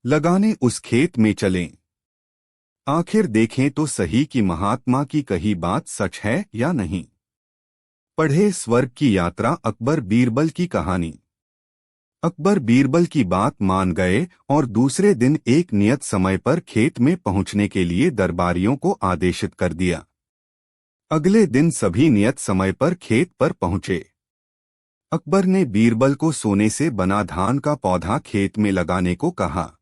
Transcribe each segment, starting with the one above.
लगाने उस खेत में चलें। आखिर देखें तो सही कि महात्मा की कही बात सच है या नहीं। पढ़े स्वर्ग की यात्रा अकबर बीरबल की कहानी। अकबर बीरबल की बात मान गए और दूसरे दिन एक नियत समय पर खेत में पहुंचने के लिए दरबारियों को आदेशित कर दिया। अगले दिन सभी नियत समय पर खेत पर पहुंचे। अकबर ने बीरबल को सोने से बना धान का पौधा खेत में लगाने को कहा,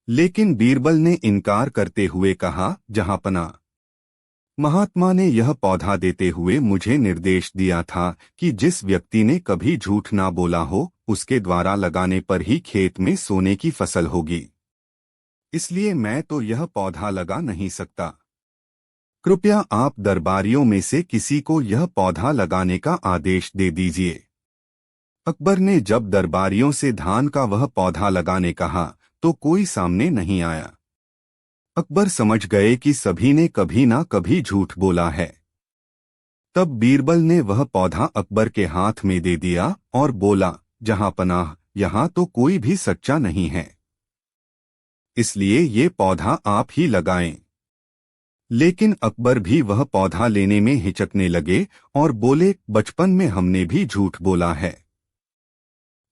लेकिन बीरबल ने इनकार करते हुए कहा, जहांपना, महात्मा ने यह पौधा देते हुए मुझे निर्देश दिया था कि जिस व्यक्ति ने कभी झूठ ना बोला हो उसके द्वारा लगाने पर ही खेत में सोने की फसल होगी। इसलिए मैं तो यह पौधा लगा नहीं सकता। कृपया आप दरबारियों में से किसी को यह पौधा लगाने का आदेश दे दीजिए। अकबर ने जब दरबारियों से धान का वह पौधा लगाने कहा तो कोई सामने नहीं आया। अकबर समझ गए कि सभी ने कभी ना कभी झूठ बोला है। तब बीरबल ने वह पौधा अकबर के हाथ में दे दिया और बोला, जहांपनाह, यहाँ तो कोई भी सच्चा नहीं है, इसलिए ये पौधा आप ही लगाएं। लेकिन अकबर भी वह पौधा लेने में हिचकने लगे और बोले, बचपन में हमने भी झूठ बोला है।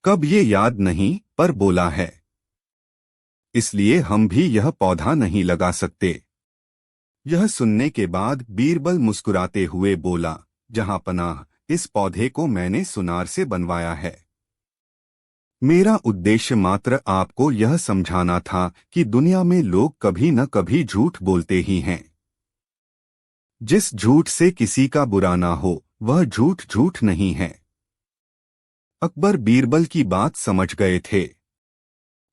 कब ये याद नहीं, पर बोला है, इसलिए हम भी यह पौधा नहीं लगा सकते। यह सुनने के बाद बीरबल मुस्कुराते हुए बोला, जहांपनाह, इस पौधे को मैंने सुनार से बनवाया है। मेरा उद्देश्य मात्र आपको यह समझाना था कि दुनिया में लोग कभी न कभी झूठ बोलते ही हैं। जिस झूठ से किसी का बुरा ना हो वह झूठ झूठ नहीं है। अकबर बीरबल की बात समझ गए थे।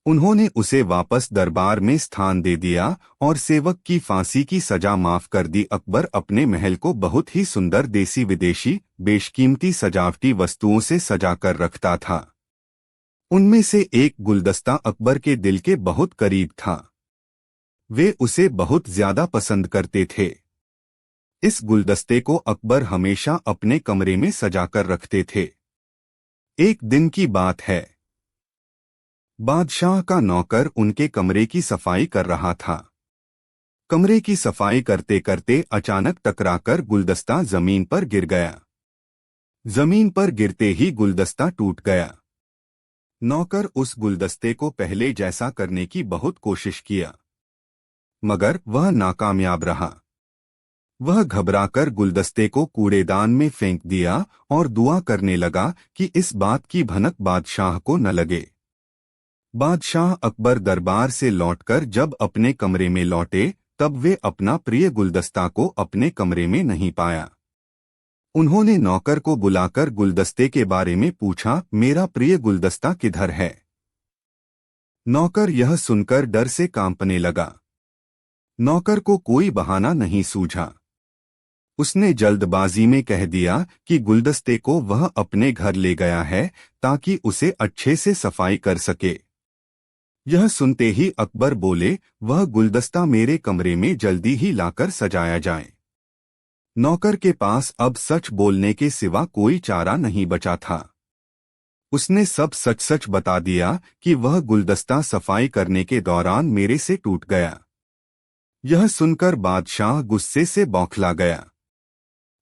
उन्होंने उसे वापस दरबार में स्थान दे दिया और सेवक की फांसी की सजा माफ कर दी। अकबर अपने महल को बहुत ही सुंदर देसी विदेशी बेशकीमती सजावटी वस्तुओं से सजाकर रखता था। उनमें से एक गुलदस्ता अकबर के दिल के बहुत करीब था। वे उसे बहुत ज्यादा पसंद करते थे। इस गुलदस्ते को अकबर हमेशा अपने कमरे में सजाकर रखते थे। एक दिन की बात है, बादशाह का नौकर उनके कमरे की सफाई कर रहा था। कमरे की सफाई करते करते अचानक टकराकर गुलदस्ता जमीन पर गिर गया। जमीन पर गिरते ही गुलदस्ता टूट गया। नौकर उस गुलदस्ते को पहले जैसा करने की बहुत कोशिश किया, मगर वह नाकामयाब रहा। वह घबराकर गुलदस्ते को कूड़ेदान में फेंक दिया और दुआ करने लगा कि इस बात की भनक बादशाह को न लगे। बादशाह अकबर दरबार से लौटकर जब अपने कमरे में लौटे तब वे अपना प्रिय गुलदस्ता को अपने कमरे में नहीं पाया। उन्होंने नौकर को बुलाकर गुलदस्ते के बारे में पूछा, मेरा प्रिय गुलदस्ता किधर है? नौकर यह सुनकर डर से कांपने लगा। नौकर को कोई बहाना नहीं सूझा। उसने जल्दबाजी में कह दिया कि गुलदस्ते को वह अपने घर ले गया है ताकि उसे अच्छे से सफाई कर सके। यह सुनते ही अकबर बोले, वह गुलदस्ता मेरे कमरे में जल्दी ही लाकर सजाया जाए। नौकर के पास अब सच बोलने के सिवा कोई चारा नहीं बचा था। उसने सब सच सच बता दिया कि वह गुलदस्ता सफाई करने के दौरान मेरे से टूट गया। यह सुनकर बादशाह गुस्से से बौखला गया।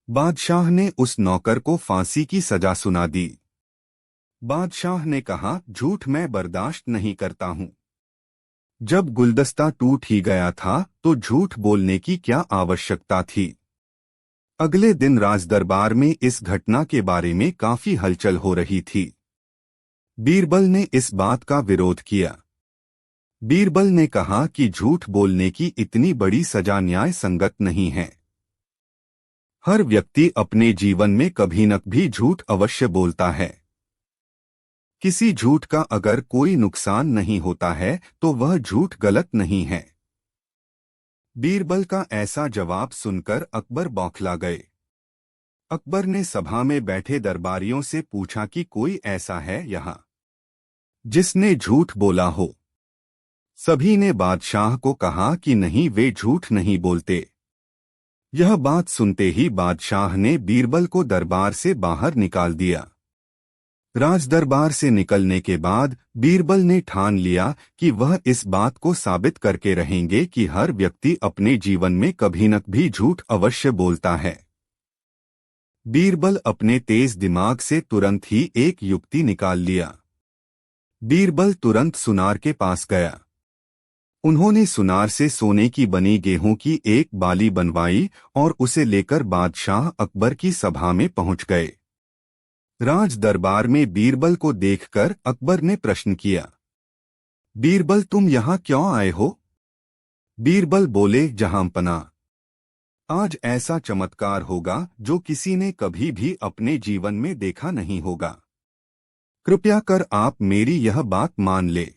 बादशाह ने उस नौकर को फांसी की सजा सुना दी। बादशाह ने कहा, झूठ मैं बर्दाश्त नहीं करता हूं। जब गुलदस्ता टूट ही गया था तो झूठ बोलने की क्या आवश्यकता थी? अगले दिन राजदरबार में इस घटना के बारे में काफी हलचल हो रही थी। बीरबल ने इस बात का विरोध किया। बीरबल ने कहा कि झूठ बोलने की इतनी बड़ी सजा न्याय संगत नहीं है। हर व्यक्ति अपने जीवन में कभी न कभी झूठ अवश्य बोलता है। किसी झूठ का अगर कोई नुकसान नहीं होता है तो वह झूठ गलत नहीं है। बीरबल का ऐसा जवाब सुनकर अकबर बौखला गए। अकबर ने सभा में बैठे दरबारियों से पूछा कि कोई ऐसा है यहाँ जिसने झूठ बोला हो? सभी ने बादशाह को कहा कि नहीं, वे झूठ नहीं बोलते। यह बात सुनते ही बादशाह ने बीरबल को दरबार से बाहर निकाल दिया। राजदरबार से निकलने के बाद बीरबल ने ठान लिया कि वह इस बात को साबित करके रहेंगे कि हर व्यक्ति अपने जीवन में कभी न कभी झूठ अवश्य बोलता है। बीरबल अपने तेज दिमाग से तुरंत ही एक युक्ति निकाल लिया। बीरबल तुरंत सुनार के पास गया। उन्होंने सुनार से सोने की बनी गेहूं की एक बाली बनवाई और उसे लेकर बादशाह अकबर की सभा में पहुंच गए। राज दरबार में बीरबल को देखकर अकबर ने प्रश्न किया, बीरबल तुम यहाँ क्यों आए हो? बीरबल बोले, जहांपना, आज ऐसा चमत्कार होगा जो किसी ने कभी भी अपने जीवन में देखा नहीं होगा। कृपया कर आप मेरी यह बात मान ले।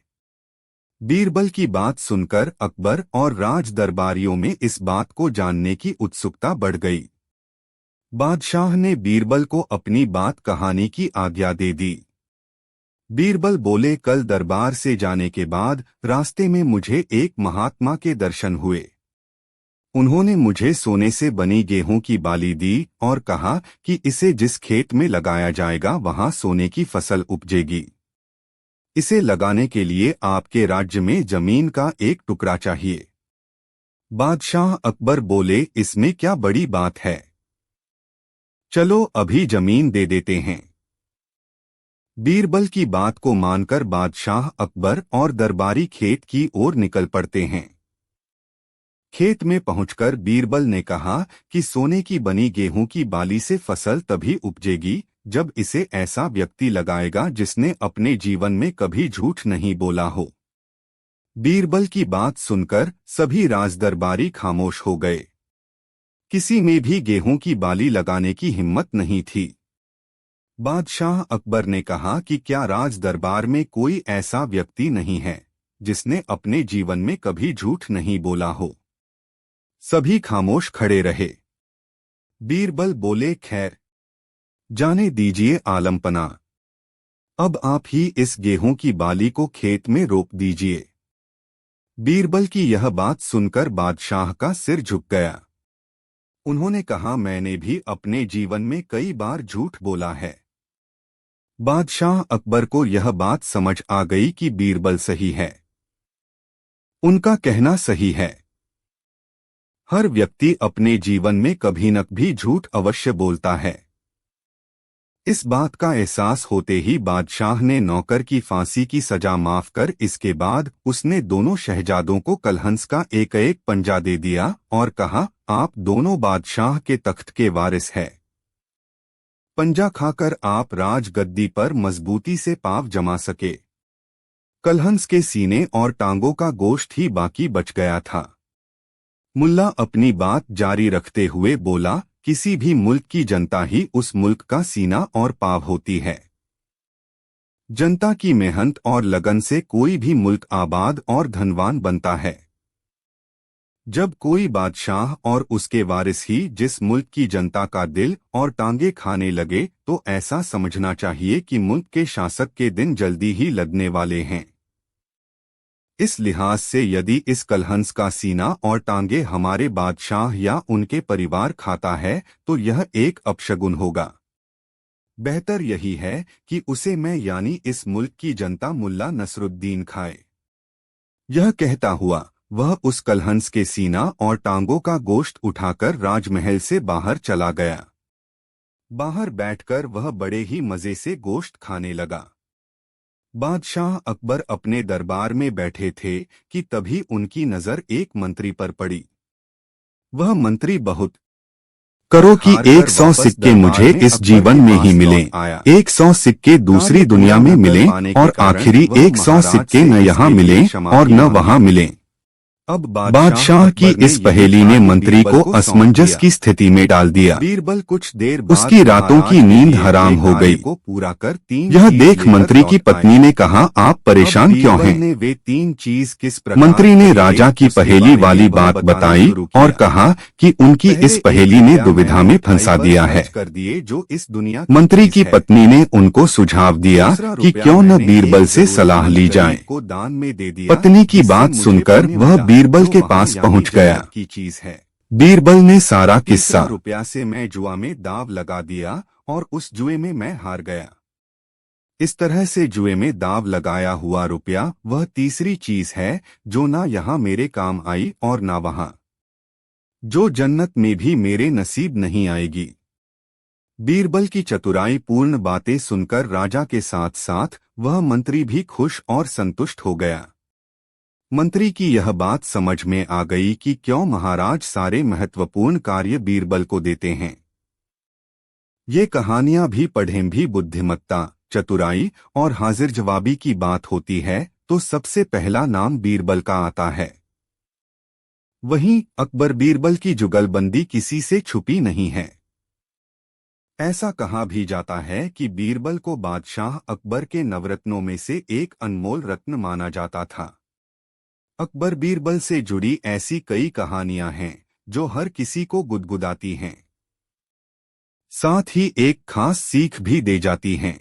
बीरबल की बात सुनकर अकबर और राज दरबारियों में इस बात को जानने की उत्सुकता बढ़ गई। बादशाह ने बीरबल को अपनी बात कहानी की आज्ञा दे दी। बीरबल बोले, कल दरबार से जाने के बाद रास्ते में मुझे एक महात्मा के दर्शन हुए। उन्होंने मुझे सोने से बनी गेहूं की बाली दी और कहा कि इसे जिस खेत में लगाया जाएगा वहां सोने की फसल उपजेगी। इसे लगाने के लिए आपके राज्य में जमीन का एक टुकड़ा चाहिए। बादशाह अकबर बोले, इसमें क्या बड़ी बात है, चलो अभी जमीन दे देते हैं। बीरबल की बात को मानकर बादशाह अकबर और दरबारी खेत की ओर निकल पड़ते हैं। खेत में पहुंचकर बीरबल ने कहा कि सोने की बनी गेहूं की बाली से फसल तभी उपजेगी जब इसे ऐसा व्यक्ति लगाएगा जिसने अपने जीवन में कभी झूठ नहीं बोला हो। बीरबल की बात सुनकर सभी राजदरबारी खामोश हो गए। किसी में भी गेहूं की बाली लगाने की हिम्मत नहीं थी। बादशाह अकबर ने कहा कि क्या राज दरबार में कोई ऐसा व्यक्ति नहीं है जिसने अपने जीवन में कभी झूठ नहीं बोला हो? सभी खामोश खड़े रहे। बीरबल बोले, खैर जाने दीजिए आलमपना, अब आप ही इस गेहूं की बाली को खेत में रोप दीजिए। बीरबल की यह बात सुनकर बादशाह का सिर झुक गया। उन्होंने कहा, मैंने भी अपने जीवन में कई बार झूठ बोला है। बादशाह अकबर को यह बात समझ आ गई कि बीरबल सही है। उनका कहना सही है। हर व्यक्ति अपने जीवन में कभी न कभी झूठ अवश्य बोलता है। इस बात का एहसास होते ही बादशाह ने नौकर की फांसी की सजा माफ कर इसके बाद उसने दोनों शहजादों को कलहंस का एक एक पंजा दे दिया और कहा, आप दोनों बादशाह के तख्त के वारिस हैं। पंजा खाकर आप राजगद्दी पर मजबूती से पांव जमा सके। कलहंस के सीने और टांगों का गोश्त ही बाकी बच गया था। मुल्ला अपनी बात जारी रखते हुए बोला, किसी भी मुल्क की जनता ही उस मुल्क का सीना और पाँव होती है। जनता की मेहनत और लगन से कोई भी मुल्क आबाद और धनवान बनता है। जब कोई बादशाह और उसके वारिस ही जिस मुल्क की जनता का दिल और टांगे खाने लगे तो ऐसा समझना चाहिए कि मुल्क के शासक के दिन जल्दी ही लगने वाले हैं। इस लिहाज से यदि इस कलहंस का सीना और टांगे हमारे बादशाह या उनके परिवार खाता है तो यह एक अपशगुन होगा। बेहतर यही है कि उसे मैं यानी इस मुल्क की जनता मुल्ला नसरुद्दीन खाए। यह कहता हुआ वह उस कलहंस के सीना और टांगों का गोश्त उठाकर राजमहल से बाहर चला गया। बाहर बैठकर वह बड़े ही मजे से गोश्त खाने लगा। बादशाह अकबर अपने दरबार में बैठे थे कि तभी उनकी नजर एक मंत्री पर पड़ी। वह मंत्री बहुत करो कि 100 सिक्के मुझे इस जीवन में ही मिले, 100 सिक्के दूसरी दुनिया में मिले और आखिरी 100 सिक्के न यहाँ मिले और न वहाँ मिले। अब बादशाह की इस पहेली ने मंत्री को असमंजस की स्थिति में डाल दिया। बीरबल कुछ देर बाद उसकी रातों की नींद हराम हो गई। को पूरा कर यह देख मंत्री की पत्नी ने कहा, आप परेशान क्यों हैं? वे 3 चीज किस प्रकार? मंत्री ने राजा की पहेली वाली बात बताई और कहा कि उनकी इस पहेली ने दुविधा में फंसा दिया है। कर दिए जो इस दुनिया। मंत्री की पत्नी ने उनको सुझाव दिया कि क्यों न बीरबल से सलाह ली जाए। को दान में दे दिया। पत्नी की बात सुनकर वह बीरबल के पास पहुंच गया। की चीज है। बीरबल ने सारा किस्सा रुपया से मैं जुआ में दाव लगा दिया और उस जुए में मैं हार गया। इस तरह से जुए में दाव लगाया हुआ रुपया वह तीसरी चीज है जो ना यहाँ मेरे काम आई और ना वहां, जो जन्नत में भी मेरे नसीब नहीं आएगी। बीरबल की चतुराई पूर्ण बातें सुनकर राजा के साथ साथ वह मंत्री भी खुश और संतुष्ट हो गया। मंत्री की यह बात समझ में आ गई कि क्यों महाराज सारे महत्वपूर्ण कार्य बीरबल को देते हैं। ये कहानियां भी पढ़ें भी बुद्धिमत्ता, चतुराई और हाजिर जवाबी की बात होती है तो सबसे पहला नाम बीरबल का आता है। वहीं अकबर बीरबल की जुगलबंदी किसी से छुपी नहीं है। ऐसा कहा भी जाता है कि बीरबल को बादशाह अकबर के नवरत्नों में से एक अनमोल रत्न माना जाता था। अकबर बीरबल से जुड़ी ऐसी कई कहानियां हैं जो हर किसी को गुदगुदाती हैं, साथ ही एक खास सीख भी दे जाती हैं।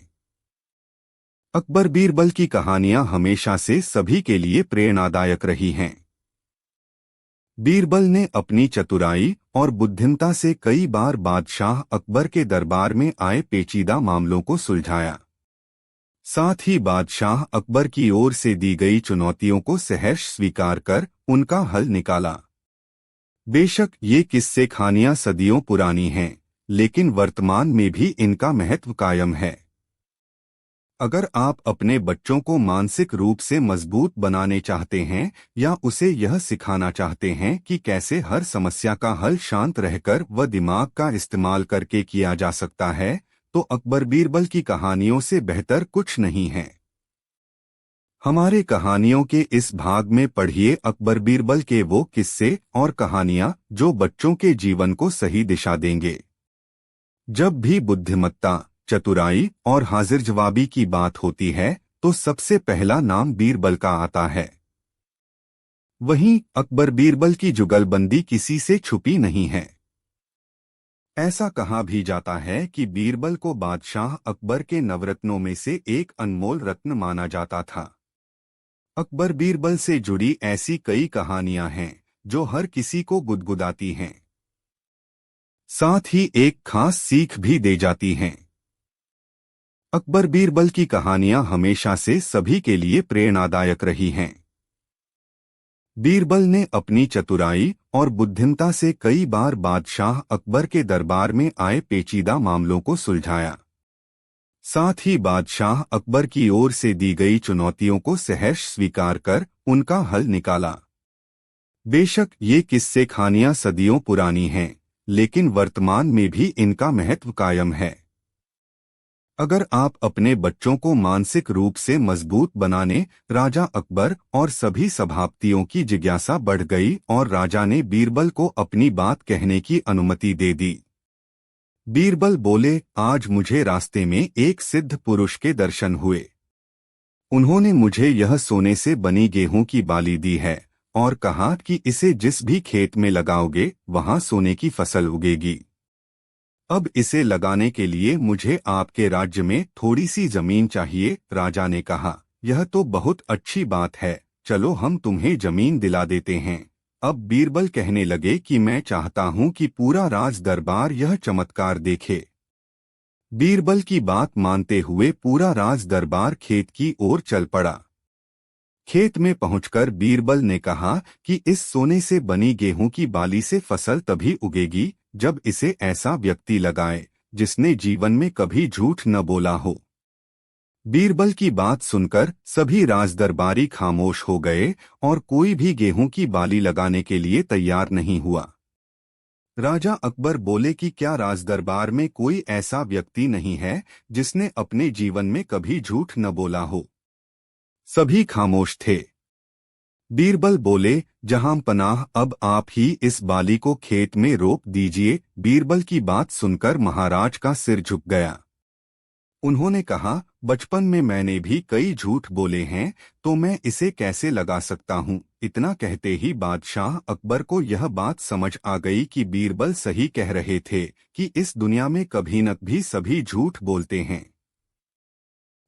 अकबर बीरबल की कहानियां हमेशा से सभी के लिए प्रेरणादायक रही हैं। बीरबल ने अपनी चतुराई और बुद्धिमत्ता से कई बार बादशाह अकबर के दरबार में आए पेचीदा मामलों को सुलझाया। साथ ही बादशाह अकबर की ओर से दी गई चुनौतियों को सहर्ष स्वीकार कर उनका हल निकाला। बेशक ये किस्से कहानियां सदियों पुरानी हैं, लेकिन वर्तमान में भी इनका महत्व कायम है। अगर आप अपने बच्चों को मानसिक रूप से मजबूत बनाने चाहते हैं या उसे यह सिखाना चाहते हैं कि कैसे हर समस्या का हल शांत रहकर व दिमाग का इस्तेमाल करके किया जा सकता है, तो अकबर बीरबल की कहानियों से बेहतर कुछ नहीं है। हमारे कहानियों के इस भाग में पढ़िए अकबर बीरबल के वो किस्से और कहानियां जो बच्चों के जीवन को सही दिशा देंगे। जब भी बुद्धिमत्ता, चतुराई और हाजिर जवाबी की बात होती है तो सबसे पहला नाम बीरबल का आता है। वहीं अकबर बीरबल की जुगलबंदी किसी से छुपी नहीं है। ऐसा कहा भी जाता है कि बीरबल को बादशाह अकबर के नवरत्नों में से एक अनमोल रत्न माना जाता था। अकबर बीरबल से जुड़ी ऐसी कई कहानियां हैं जो हर किसी को गुदगुदाती हैं, साथ ही एक खास सीख भी दे जाती हैं। अकबर बीरबल की कहानियां हमेशा से सभी के लिए प्रेरणादायक रही हैं। बीरबल ने अपनी चतुराई और बुद्धिमत्ता से कई बार बादशाह अकबर के दरबार में आए पेचीदा मामलों को सुलझाया। साथ ही बादशाह अकबर की ओर से दी गई चुनौतियों को सहर्ष स्वीकार कर उनका हल निकाला। बेशक ये किस्से कहानियां सदियों पुरानी हैं, लेकिन वर्तमान में भी इनका महत्व कायम है। अगर आप अपने बच्चों को मानसिक रूप से मजबूत बनाने, राजा अकबर और सभी सभापतियों की जिज्ञासा बढ़ गई और राजा ने बीरबल को अपनी बात कहने की अनुमति दे दी। बीरबल बोले, आज मुझे रास्ते में एक सिद्ध पुरुष के दर्शन हुए। उन्होंने मुझे यह सोने से बनी गेहूं की बाली दी है और कहा कि इसे जिस भी खेत में लगाओगे वहां सोने की फसल उगेगी। अब इसे लगाने के लिए मुझे आपके राज्य में थोड़ी सी जमीन चाहिए। राजा ने कहा, यह तो बहुत अच्छी बात है, चलो हम तुम्हें जमीन दिला देते हैं। अब बीरबल कहने लगे कि मैं चाहता हूं कि पूरा राज दरबार यह चमत्कार देखे। बीरबल की बात मानते हुए पूरा राज दरबार खेत की ओर चल पड़ा। खेत में पहुंचकर बीरबल ने कहा कि इस सोने से बनी गेहूं की बाली से फसल तभी उगेगी जब इसे ऐसा व्यक्ति लगाए जिसने जीवन में कभी झूठ न बोला हो। बीरबल की बात सुनकर सभी राजदरबारी खामोश हो गए और कोई भी गेहूं की बाली लगाने के लिए तैयार नहीं हुआ। राजा अकबर बोले कि क्या राजदरबार में कोई ऐसा व्यक्ति नहीं है जिसने अपने जीवन में कभी झूठ न बोला हो। सभी खामोश थे। बीरबल बोले, जहां पनाह, अब आप ही इस बाली को खेत में रोप दीजिए। बीरबल की बात सुनकर महाराज का सिर झुक गया। उन्होंने कहा, बचपन में मैंने भी कई झूठ बोले हैं, तो मैं इसे कैसे लगा सकता हूँ। इतना कहते ही बादशाह अकबर को यह बात समझ आ गई कि बीरबल सही कह रहे थे कि इस दुनिया में कभी न कभी सभी झूठ बोलते हैं।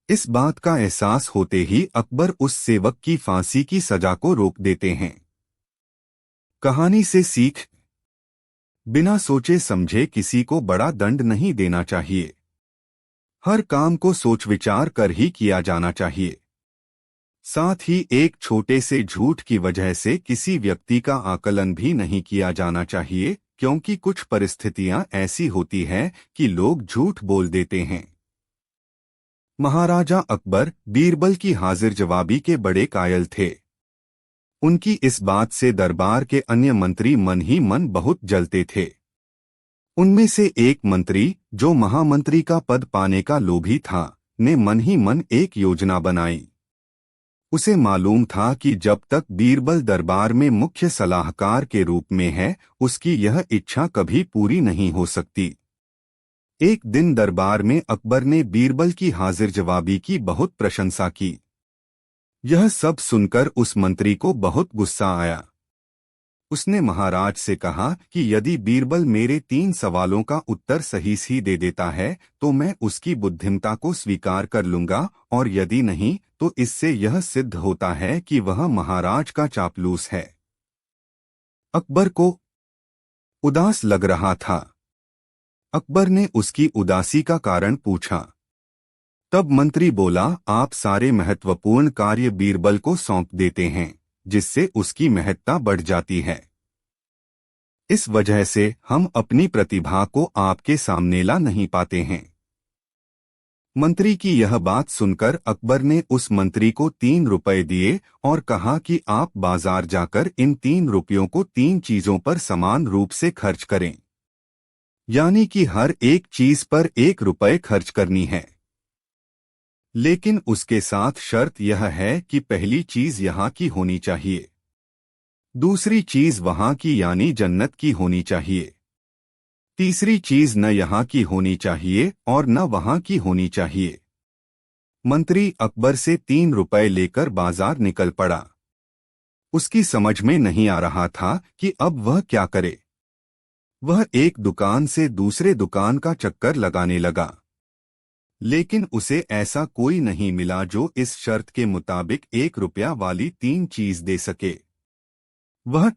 इस बात का एहसास होते ही अकबर उस सेवक की फांसी की सजा को रोक देते हैं। कहानी से सीख, बिना सोचे समझे किसी को बड़ा दंड नहीं देना चाहिए। हर काम को सोच विचार कर ही किया जाना चाहिए। साथ ही एक छोटे से झूठ की वजह से किसी व्यक्ति का आकलन भी नहीं किया जाना चाहिए, क्योंकि कुछ परिस्थितियां ऐसी होती हैं कि लोग झूठ बोल देते हैं। महाराजा अकबर बीरबल की हाजिर जवाबी के बड़े कायल थे। उनकी इस बात से दरबार के अन्य मंत्री मन ही मन बहुत जलते थे। उनमें से एक मंत्री, जो महामंत्री का पद पाने का लोभी था, ने मन ही मन एक योजना बनाई। उसे मालूम था कि जब तक बीरबल दरबार में मुख्य सलाहकार के रूप में है, उसकी यह इच्छा कभी पूरी नहीं हो सकती। एक दिन दरबार में अकबर ने बीरबल की हाजिर जवाबी की बहुत प्रशंसा की। यह सब सुनकर उस मंत्री को बहुत गुस्सा आया। उसने महाराज से कहा कि यदि बीरबल मेरे 3 सवालों का उत्तर सही दे देता है तो मैं उसकी बुद्धिमत्ता को स्वीकार कर लूंगा, और यदि नहीं तो इससे यह सिद्ध होता है कि वह महाराज का चापलूस है। अकबर को उदास लग रहा था। अकबर ने उसकी उदासी का कारण पूछा। तब मंत्री बोला, आप सारे महत्वपूर्ण कार्य बीरबल को सौंप देते हैं, जिससे उसकी महत्ता बढ़ जाती है। इस वजह से हम अपनी प्रतिभा को आपके सामने ला नहीं पाते हैं। मंत्री की यह बात सुनकर अकबर ने उस मंत्री को 3 रुपए दिए और कहा कि आप बाजार जाकर इन 3 रुपयों को 3 चीजों पर समान रूप से खर्च करें, यानी कि हर एक चीज पर 1 रुपए खर्च करनी है। लेकिन उसके साथ शर्त यह है कि पहली चीज यहाँ की होनी चाहिए, दूसरी चीज वहां की यानी जन्नत की होनी चाहिए, तीसरी चीज न यहाँ की होनी चाहिए और न वहां की होनी चाहिए। मंत्री अकबर से 3 रुपए लेकर बाजार निकल पड़ा। उसकी समझ में नहीं आ रहा था कि अब वह क्या करे। वह एक दुकान से दूसरे दुकान का चक्कर लगाने लगा, लेकिन उसे ऐसा कोई नहीं मिला जो इस शर्त के मुताबिक 1 रुपया वाली 3 चीज दे सके। वह